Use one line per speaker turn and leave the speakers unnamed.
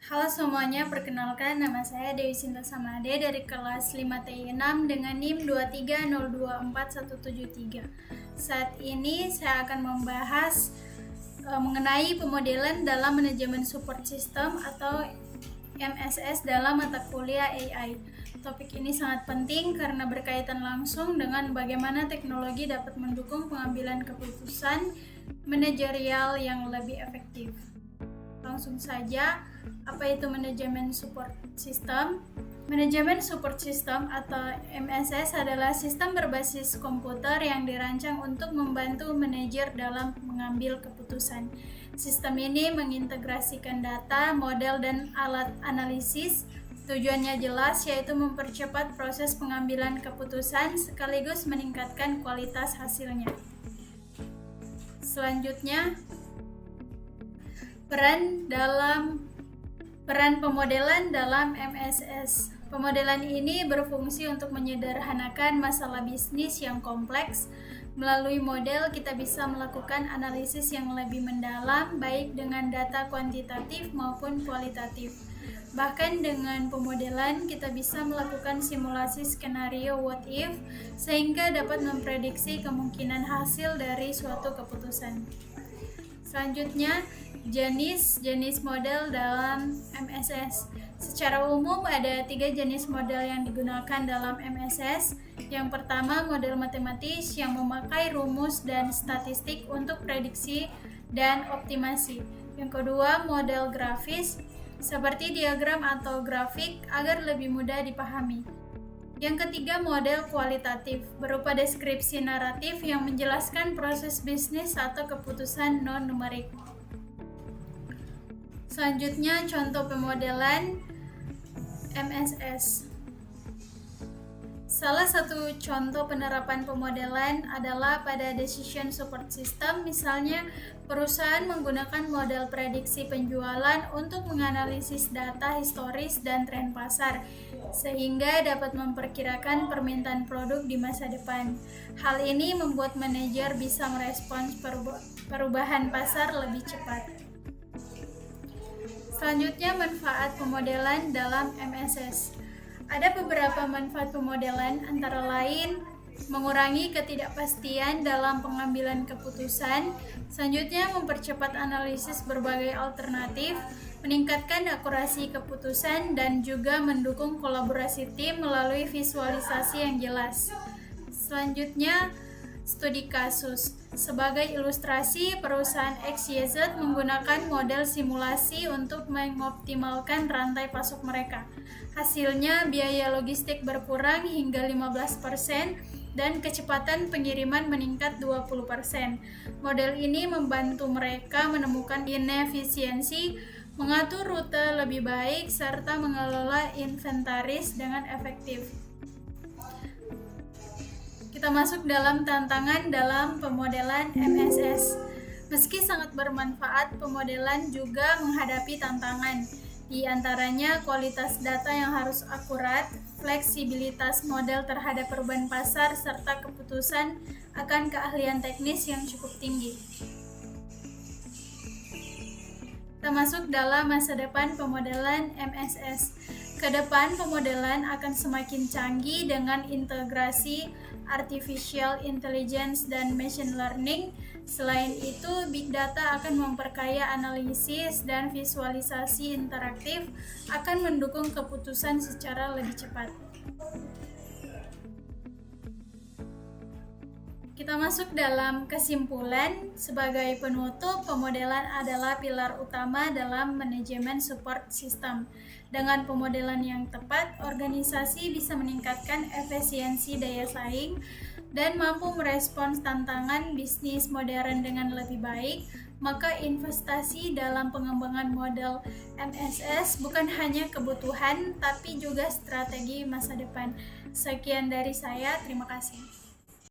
Halo semuanya, perkenalkan nama saya Dewi Sinta Samade dari kelas 5TI6 dengan NIM 230247173. Saat ini saya akan membahas mengenai pemodelan dalam manajemen support system atau MSS dalam mata kuliah AI. Topik ini sangat penting karena berkaitan langsung dengan bagaimana teknologi dapat mendukung pengambilan keputusan manajerial yang lebih efektif. Langsung saja, apa itu manajemen support system? Manajemen support system atau MSS adalah sistem berbasis komputer yang dirancang untuk membantu manajer dalam mengambil keputusan. Sistem ini mengintegrasikan data, model, dan alat analisis. Tujuannya jelas, yaitu mempercepat proses pengambilan keputusan sekaligus meningkatkan kualitas hasilnya. Selanjutnya, peran pemodelan dalam MSS. Pemodelan ini berfungsi untuk menyederhanakan masalah bisnis yang kompleks. Melalui model, kita bisa melakukan analisis yang lebih mendalam, baik dengan data kuantitatif maupun kualitatif. Bahkan dengan pemodelan, kita bisa melakukan simulasi skenario what if, sehingga dapat memprediksi kemungkinan hasil dari suatu keputusan. Selanjutnya, jenis model dalam MSS. Secara umum ada 3 jenis model yang digunakan dalam MSS. Yang pertama, model matematis yang memakai rumus dan statistik untuk prediksi dan optimasi. Yang kedua, model grafis seperti diagram atau grafik agar lebih mudah dipahami. Yang ketiga, model kualitatif berupa deskripsi naratif yang menjelaskan proses bisnis atau keputusan non-numerik. Selanjutnya, contoh pemodelan MSS. Salah satu contoh penerapan pemodelan adalah pada decision support system, misalnya perusahaan menggunakan model prediksi penjualan untuk menganalisis data historis dan tren pasar, sehingga dapat memperkirakan permintaan produk di masa depan. Hal ini membuat manajer bisa merespons perubahan pasar lebih cepat. Selanjutnya, manfaat pemodelan dalam MSS. Ada beberapa manfaat pemodelan, antara lain mengurangi ketidakpastian dalam pengambilan keputusan. Selanjutnya, mempercepat analisis berbagai alternatif, meningkatkan akurasi keputusan, dan juga mendukung kolaborasi tim melalui visualisasi yang jelas. Selanjutnya, studi kasus. Sebagai ilustrasi, perusahaan XYZ menggunakan model simulasi untuk mengoptimalkan rantai pasok mereka. Hasilnya, biaya logistik berkurang hingga 15% dan kecepatan pengiriman meningkat 20%. Model ini membantu mereka menemukan inefisiensi, mengatur rute lebih baik, serta mengelola inventaris dengan efektif. Kita masuk dalam tantangan dalam pemodelan MSS. Meski sangat bermanfaat, pemodelan juga menghadapi tantangan. Di antaranya kualitas data yang harus akurat, fleksibilitas model terhadap perubahan pasar, serta keputusan akan keahlian teknis yang cukup tinggi. Kita masuk dalam masa depan pemodelan MSS. Kedepan pemodelan akan semakin canggih dengan integrasi artificial intelligence dan machine learning. Selain itu, big data akan memperkaya analisis dan visualisasi interaktif, akan mendukung keputusan secara lebih cepat. Kita masuk dalam kesimpulan. Sebagai penutup, pemodelan adalah pilar utama dalam manajemen support system. Dengan pemodelan yang tepat, organisasi bisa meningkatkan efisiensi daya saing dan mampu merespons tantangan bisnis modern dengan lebih baik. Maka investasi dalam pengembangan model MSS bukan hanya kebutuhan, tapi juga strategi masa depan. Sekian dari saya, terima kasih.